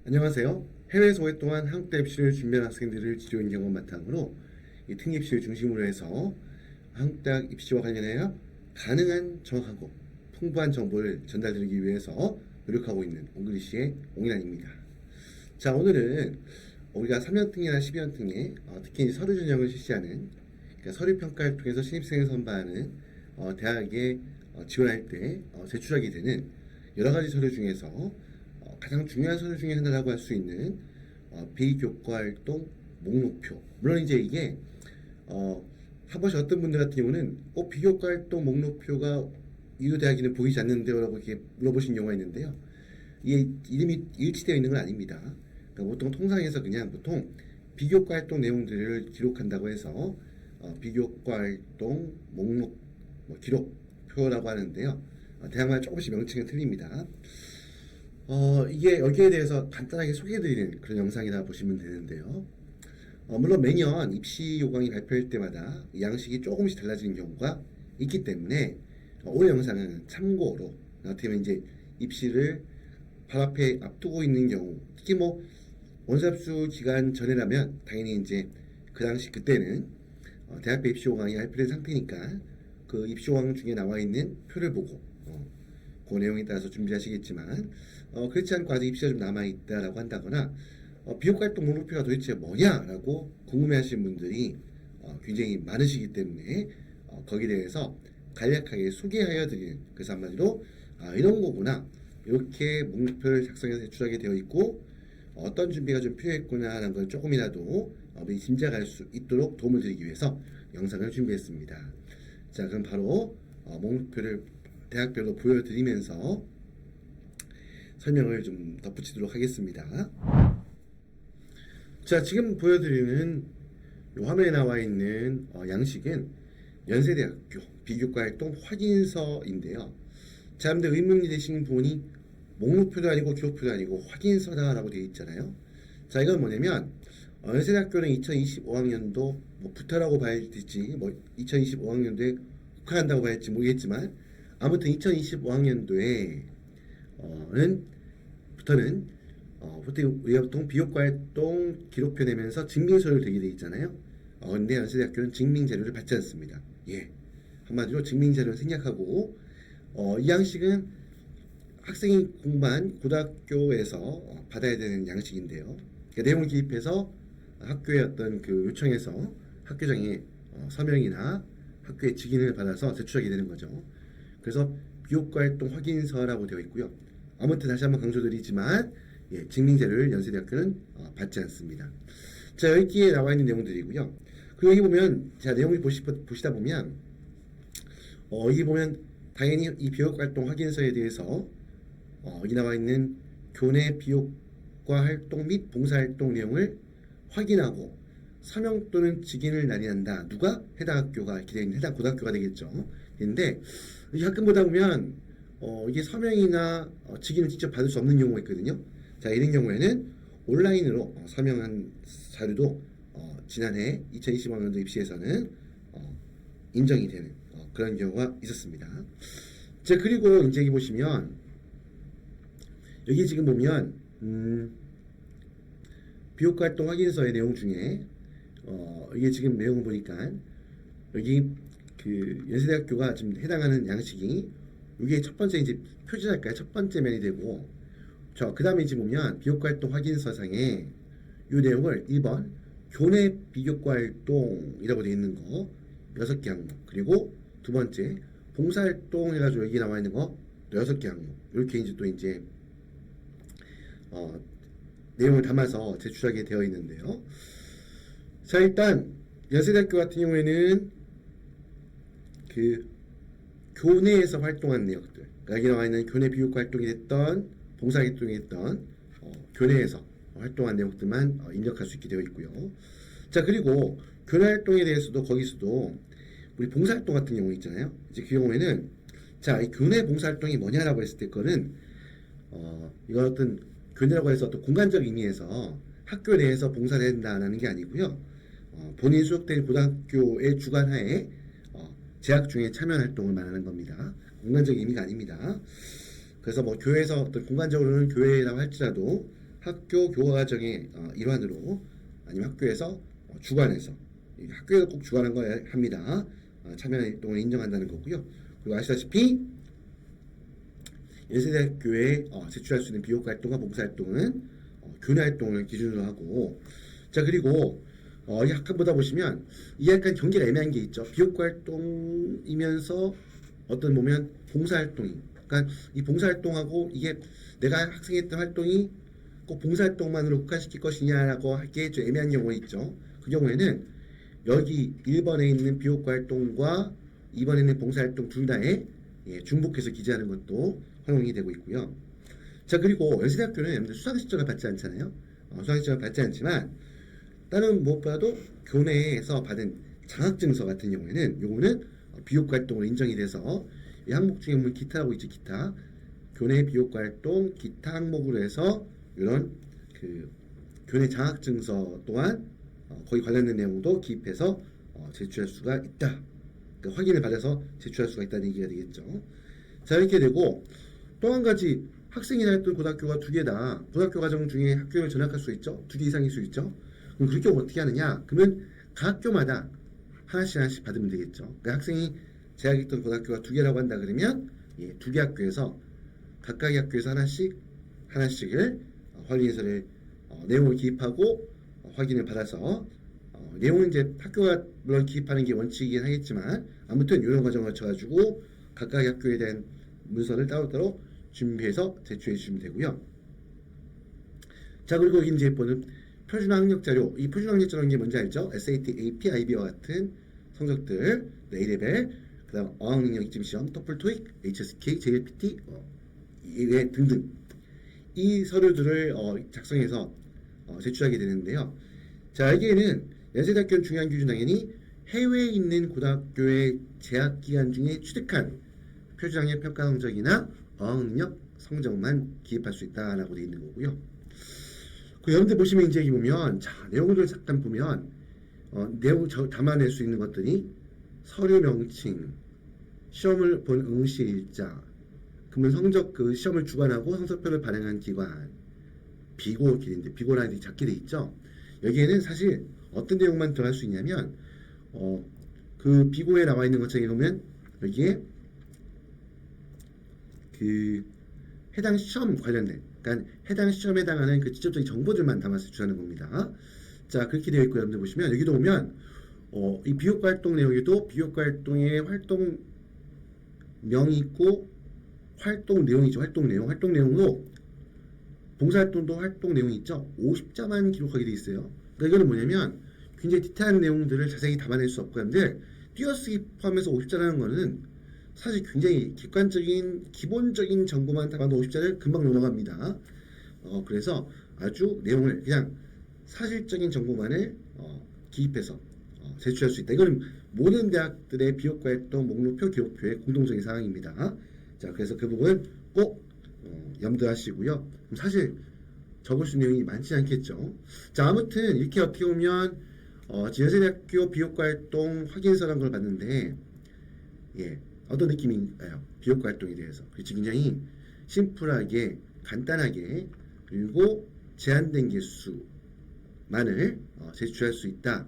안녕하세요. 해외에서 오랫동안 한국대 입시를 준비한 학생들을 지도한 경험 바탕으로 이 특립시를 중심으로 해서 한국대학 입시와 관련하여 가능한 정확하고 풍부한 정보를 전달드리기 위해서 노력하고 있는 옹글리시의 옹이란입니다. 자, 오늘은 우리가 3년특이나 12년특에 특히 서류 전형을 실시하는, 그러니까 서류 평가를 통해서 신입생을 선발하는 대학에 지원할 때 제출하게 되는 여러 가지 서류 중에서 가장 중요한 서류 중에 하나라고 할 수 있는 비교과 활동 목록표. 물론 이제 이게 한 번씩 어떤 분들 같은 경우는 비교과 활동 목록표가 이 대학에는 보이지 않는데요 라고 이렇게 물어보신 경우가 있는데요. 이게 이름이 일치되어 있는 건 아닙니다. 그러니까 보통 통상에서 그냥 보통 비교과 활동 내용들을 기록한다고 해서 비교과 활동 목록 기록표라고 하는데요. 대학마다 조금씩 명칭은 틀립니다. 이게 여기에 대해서 간단하게 소개해드리는 그런 영상이라 보시면 되는데요. 물론 매년 입시 요강이 발표할 때마다 양식이 조금씩 달라지는 경우가 있기 때문에 오늘 영상은 참고로 어떻게 보면 이제 입시를 바로 앞에 앞두고 있는 경우, 특히 원서접수 기간 전이라면 당연히 이제 그 당시 그때는 대학교 입시 요강이 발표된 상태니까 그 입시 요강 중에 나와 있는 표를 보고 그 내용에 따라서 준비하시겠지만 그렇지 않고 아직 입시가 좀 남아있다라고 한다거나 비교과활동 목록표가 도대체 뭐냐라고 궁금해하시는 분들이 굉장히 많으시기 때문에 거기에 대해서 간략하게 소개하여 드리는, 그래서 한마디로 이런 거구나, 이렇게 목록표를 작성해서 제출하게 되어 있고 어떤 준비가 좀 필요했구나 하는 걸 조금이라도 미리 짐작할 수 있도록 도움을 드리기 위해서 영상을 준비했습니다. 자, 그럼 바로 목록표를 대학별로 보여드리면서 설명을 좀 덧붙이도록 하겠습니다. 자, 지금 보여드리는 이 화면에 나와 있는 양식은 연세대학교 비교과활동 확인서인데요. 자, 근데 의문이 되시는 부분이 목록표도 아니고 기록표도 아니고 확인서다라고 되어 있잖아요. 자, 이건 뭐냐면 연세대학교는 2025학년도 부터라고 봐야 될지 2025학년도에 국한한다고 봐야 할지 모르겠지만 아무튼 2025학년도에 부터는 우리가 보통 비교과활동 기록표 내면서 증빙서류를 대게 돼 있잖아요. 근데 연세대학교는 증빙자료를 받지 않습니다. 예, 한마디로 증빙자료를 생략하고 이 양식은 학생이 공부한 고등학교에서 받아야 되는 양식인데요. 그러니까 내용을 기입해서 학교의 어떤 그 요청에서 학교장의 서명이나 학교의 직인을 받아서 제출하게 되는 거죠. 그래서 비교과활동 확인서라고 되어 있고요. 아무튼 다시 한번 강조드리지만 증빙자료를 연세대학교는 받지 않습니다. 자, 여기에 나와 있는 내용들이고요. 그리고 여기 보면 자, 내용을 보시다 보면 여기 보면 당연히 이 비교과활동 확인서에 대해서 여기 나와 있는 교내 비교과 활동 및 봉사활동 내용을 확인하고 서명 또는 직인을 날인한다. 누가? 해당 학교가 이렇게 되어 있는 해당 고등학교가 되겠죠. 근데 가끔 보다 보면 이게 서명이나 직인을 직접 받을 수 없는 경우가 있거든요. 자, 이런 경우에는 온라인으로 서명한 자료도 지난해 2025년도 입시에서는 인정이 되는 그런 경우가 있었습니다. 자, 그리고 이제 여기 보시면 여기 지금 보면 비교과활동 확인서의 내용 중에 이게 지금 내용을 보니까 여기 그 연세대학교가 지금 해당하는 양식이 이게 첫 번째 이제 표지랄까요? 첫 번째 면이 되고, 그 다음에 지금 보면 비교과활동 확인서상에 이 내용을 1번 교내 비교과활동이라고 되어 있는 거 6개 항목, 그리고 두 번째 봉사활동 해가지고 여기 나와 있는 거 6개 항목, 이렇게 이제 또 이제 내용을 담아서 제출하게 되어 있는데요. 자, 일단 연세대학교 같은 경우에는 그 교내에서 활동한 내역들, 그러니까 여기 나와 있는 교내 비교과 활동이 됐던 봉사활동이 됐던 교내에서 활동한 내용들만 입력할 수 있게 되어 있고요. 자, 그리고 교내 활동에 대해서도 거기서도 우리 봉사활동 같은 경우 있잖아요. 이제 그 경우에는 자, 이 교내 봉사활동이 뭐냐라고 했을 때 거는 이건 어떤 교내라고 해서 어떤 공간적 의미에서 학교 내에서 봉사를 한다는 게 아니고요. 본인 소속된 고등학교의 주관하에 재학 중에 참여 활동을 말하는 겁니다. 공간적 의미가 아닙니다. 그래서 교회에서 어떤 공간적으로는 교회라고 할지라도 학교 교과과정의 일환으로 아니면 학교에서 주관해서 학교에서 꼭 주관한 거 합니다. 참여활동을 인정한다는 거고요. 그리고 아시다시피 연세대학교에 제출할 수 있는 비교과활동과 봉사활동은 교내활동을 기준으로 하고, 자 그리고 이 학과보다 보시면 이 약간 경계가 애매한 게 있죠. 비교과활동이면서 어떤 보면 봉사활동이, 그러니까 이 봉사활동하고 이게 내가 학생이 했던 활동이 꼭 봉사활동만으로 국한시킬 것이냐라고 하기에 좀 애매한 경우가 있죠. 그 경우에는 여기 1번에 있는 비교과활동과 2번에 있는 봉사활동 둘 다에 중복해서 기재하는 것도 허용이 되고 있고요. 자 그리고 연세대학교는 여러분들 수상시청을 받지 않잖아요. 수상시청을 받지 않지만 다른 무엇보다도 교내에서 받은 장학증서 같은 경우에는 요거는 비교과활동으로 인정이 돼서 이 항목 중에 보면 기타라고 있죠. 기타 교내 비교과활동 기타 항목으로 해서 이런 그 교내 장학증서 또한 거기 관련된 내용도 기입해서 제출할 수가 있다. 그러니까 확인을 받아서 제출할 수가 있다는 얘기가 되겠죠. 자 이렇게 되고 또 한 가지 학생이 다녔던 고등학교가 두 개다. 고등학교 과정 중에 학교를 전학할 수 있죠. 두 개 이상일 수 있죠. 그럼 그렇게 어떻게 하느냐? 그러면 각 학교마다 하나씩 받으면 되겠죠. 그러니까 학생이 재학했던 고등학교가 두 개라고 한다 그러면 두 개 학교에서 각각의 학교에서 하나씩을 확인서를 내용을 기입하고 확인을 받아서 내용은 이제 학교가 물론 기입하는 게 원칙이긴 하겠지만 아무튼 이런 과정을 거쳐가지고 각각의 학교에 대한 문서를 따로따로 준비해서 제출해 주시면 되고요. 자 그리고 여기 이제 보는 표준화 학력 자료, 이 표준화 학력 자료는 게 뭔지 알죠? SAT, AP, IB와 같은 성적들, A레벨, 그다음 어학능력 입증 시험, 토플, 토익, HSK, JLPT 이외 등등 이 서류들을 작성해서 제출하게 되는데요. 자 여기에는 연세대학교는 중요한 기준 당연히 해외에 있는 고등학교의 재학 기간 중에 취득한 표준학력 평가 성적이나 어학능력 성적만 기입할 수 있다라고 되어 있는 거고요. 그 여러분들 보시면 이제 여기 보면 자 내용을 잠깐 보면 내용 담아낼 수 있는 것들이 서류 명칭, 시험을 본 응시 일자, 그러면 성적 그 시험을 주관하고 성적표를 발행한 기관, 비고 길인데 비고라는 게 작게 돼 있죠. 여기에는 사실 어떤 내용만 들어갈 수 있냐면 그 비고에 나와 있는 것처럼 보면 여기에 그 해당 시험 관련된, 그러니까 해당 시험에 해당하는 그 직접적인 정보들만 담아서 제출하는 겁니다. 자 그렇게 되어 있고 여러분들 보시면 여기도 보면 이 비교과 활동 내용에도 비교과 활동의 활동명이 있고 활동 내용이죠. 활동 내용으로 봉사활동도 활동 내용이 있죠. 50자만 기록하게 되어 있어요. 그러니까 이거는 뭐냐면 굉장히 디테일한 내용들을 자세히 담아낼 수 없고 한데 띄어쓰기 포함해서 50자라는 거는 사실 굉장히 객관적인 기본적인 정보만 담아도 50자를 금방 넘어갑니다. 그래서 아주 내용을 그냥 사실적인 정보만을 기입해서 제출할 수 있다. 이거는 모든 대학들의 비교과 활동 목록표 기록표의 공통적인 사항입니다. 자 그래서 그 부분 꼭 염두하시고요. 사실 적을 수 있는 내용이 많지 않겠죠. 자 아무튼 이렇게 어떻게 보면 연세대학교 비교과 활동 확인서라는 걸 봤는데 어떤 느낌인가요? 비교과 활동에 대해서 그렇지 굉장히 심플하게 간단하게 그리고 제한된 개수만을 제출할 수 있다.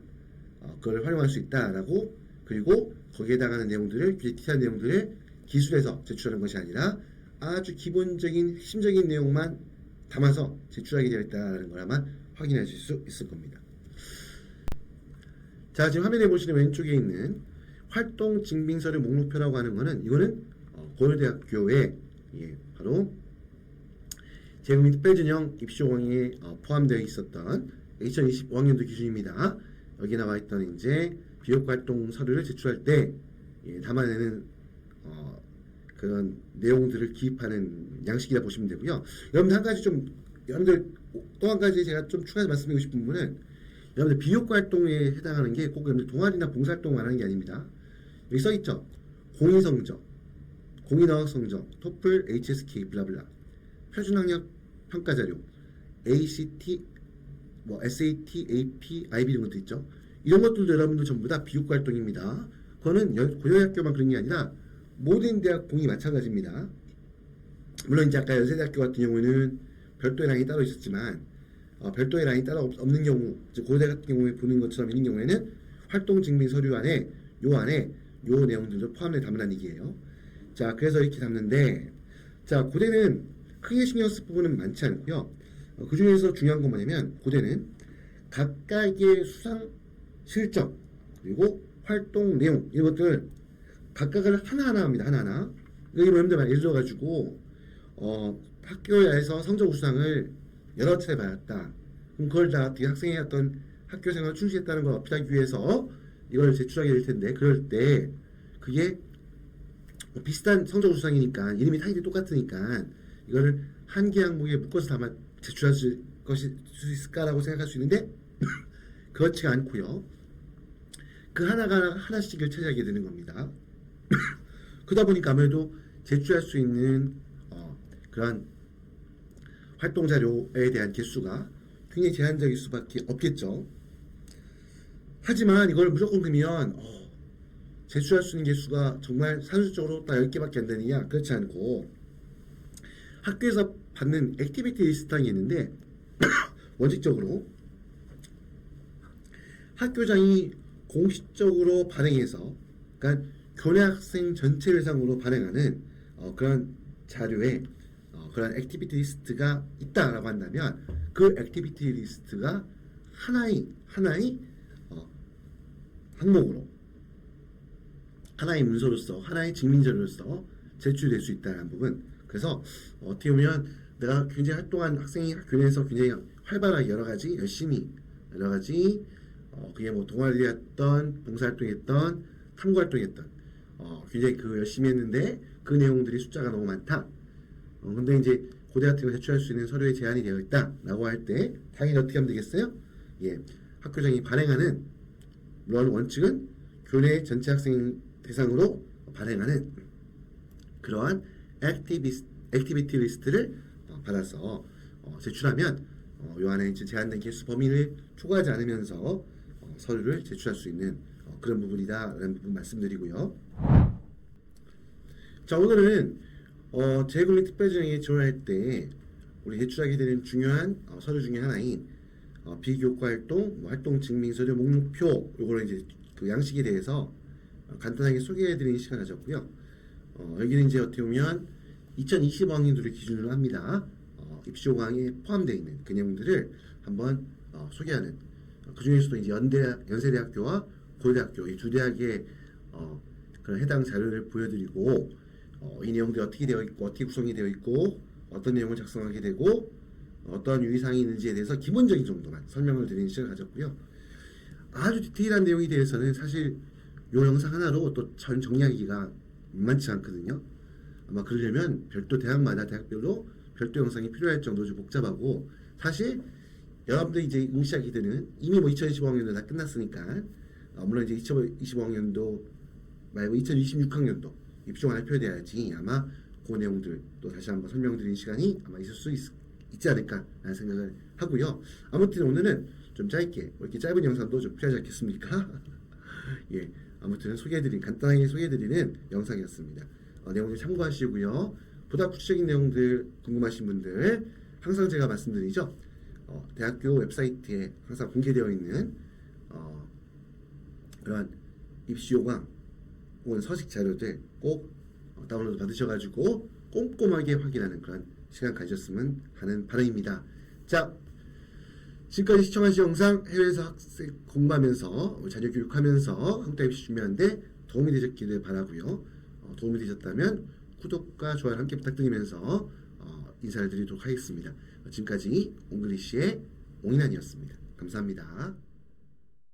그걸 활용할 수 있다라고, 그리고 거기에 해당하는 내용들을 디테일한 내용들을 기술해서 제출하는 것이 아니라 아주 기본적인 핵심적인 내용만 담아서 제출하게 되어 있다는 걸 아마 확인하실 수 있을 겁니다. 자 지금 화면에 보시는 왼쪽에 있는 활동 증빙서류 목록표라고 하는 거는 이거는 고려대학교에 바로 재국민 특별전형 입시공항에 포함되어 있었던 2025학년도 기준입니다. 여기 나와 있던 이제 비교과 활동 서류를 제출할 때 담아내는 그런 내용들을 기입하는 양식이라 보시면 되고요. 여러분들 한 가지 좀 여러분들 또 한 가지 제가 좀 추가해서 말씀드리고 싶은 부분은 여러분들 비교과 활동에 해당하는 게 꼭 여러분들 동아리나 봉사활동 말하는 게 아닙니다. 여기 써있죠. 공인성적, 공인어학 성적, 토플, HSK, 블라블라, 표준학력 평가자료, ACT, SAT, AP, IB 이런 것도 있죠. 이런 것들도 여러분들 전부 다 비교과 활동입니다. 그거는 고려대학교만 그런 게 아니라 모든 대학 공이 마찬가지입니다. 물론 이제 아까 연세대학교 같은 경우에는 별도의 라인이 따로 있었지만 별도의 라인이 따로 없는 경우, 즉 고대 같은 경우에 보는 것처럼 있는 경우에는 활동 증빙 서류 안에 요 내용들도 포함되어 담으라는 얘기예요. 자, 그래서 이렇게 담는데, 자, 고대는 크게 신경 쓸 부분은 많지 않고요. 그 중에서 중요한 건 뭐냐면 고대는 각각의 수상 실적 그리고 활동 내용 이런 것들 각각을 하나하나 합니다. 하나하나. 여기 예를 들어가지고 학교에서 성적 우수상을 여러 차례 받았다. 그럼 그걸 다 학생의 어떤 학교 생활을 충실했다는 걸 어필하기 위해서 이걸 제출하게 될 텐데, 그럴 때 그게 비슷한 성적 우수상이니까 이름이 타이틀이 똑같으니까 이거를 한 개 항목에 묶어서 담아 제출할 수 있을까라고 생각할 수 있는데 그렇지가 않고요. 그 하나가 하나씩을 차지하게 되는 겁니다. 그러다 보니까 아무래도 제출할 수 있는 그런 활동 자료에 대한 개수가 굉장히 제한적일 수밖에 없겠죠. 하지만 이걸 무조건 그러면 제출할 수 있는 개수가 정말 산술적으로 딱 10개밖에 안 되느냐? 그렇지 않고 학교에서 받는 액티비티 리스트가 있는데 원칙적으로 학교장이 공식적으로 발행해서, 그러니까 교내 학생 전체 대상으로 발행하는 그런 자료에 그런 액티비티 리스트가 있다라고 한다면 그 액티비티 리스트가 하나의 항목으로, 하나의 문서로서, 하나의 증빙자료로서 제출될 수 있다는 부분. 그래서 어떻게 보면 내가 굉장히 활동한 학생이 교내에서 굉장히 활발하게 열심히 그게 뭐 동아리였던, 봉사활동했던, 탐구활동했던 굉장히 열심히 했는데 그 내용들이 숫자가 너무 많다. 근데 이제 고대 같은 거 제출할 수 있는 서류에 제한이 되어 있다라고 할 때 당연히 어떻게 하면 되겠어요? 예, 학교장이 발행하는, 물론 원칙은 교내 전체 학생 대상으로 발행하는 그러한 액티비티 리스트를 받아서 제출하면 요 안에 이제 제한된 개수 범위를 초과하지 않으면서 서류를 제출할 수 있는 그런 부분이다라는 부분 말씀드리고요. 자, 오늘은 재외국민 특별전형에 지원할 때 우리 제출하게 되는 중요한 서류 중에 하나인 비교과 활동, 활동 증빙 서류 목록표, 요거를 이제 그 양식에 대해서 간단하게 소개해드리는 시간 가졌고요. 여기는 이제 어떻게 보면 2020학년도를 기준으로 합니다. 입시 요강에 포함되어 있는 그 내용들을 한번 소개하는, 그 중에서도 이제 연세대학교와 고려대학교 이 두 대학의 그런 해당 자료를 보여드리고 이 내용들이 어떻게 되어 있고 어떻게 구성이 되어 있고 어떤 내용을 작성하게 되고 어떤 유의사항이 있는지에 대해서 기본적인 정도만 설명을 드리는 시간을 가졌고요. 아주 디테일한 내용에 대해서는 사실 이 영상 하나로 또 전 정리하기가 만만치 않거든요. 아마 그러려면 별도 대학마다 대학별로 별도 영상이 필요할 정도로 좀 복잡하고, 사실 여러분들이 이제 응시하게 되는 이미 뭐 2025학년도 다 끝났으니까 물론 이제 2025학년도 말고 2026학년도 입시가 발표돼야지 아마 그 내용들 또 다시 한번 설명드리는 시간이 아마 있을 수 있지 않을까라는 생각을 하고요. 아무튼 오늘은 좀 짧게, 이렇게 짧은 영상도 좀 필요하지 않겠습니까? 예, 아무튼 간단하게 소개해드리는 영상이었습니다. 내용들 참고하시고요. 보다 구체적인 내용들 궁금하신 분들 항상 제가 말씀드리죠. 대학교 웹사이트에 항상 공개되어 있는 그런 입시 요강 혹은 서식 자료들 꼭 다운로드 받으셔가지고 꼼꼼하게 확인하는 그런 시간 가졌으면 하는 바람입니다. 자, 지금까지 시청하신 영상 해외에서 학생 공부하면서 자녀 교육하면서 한국대 입시 준비하는데 도움이 되셨기를 바라고요. 도움이 되셨다면 구독과 좋아요 함께 부탁드리면서 인사를 드리도록 하겠습니다. 지금까지 옹글리시의 옹인환이었습니다. 감사합니다.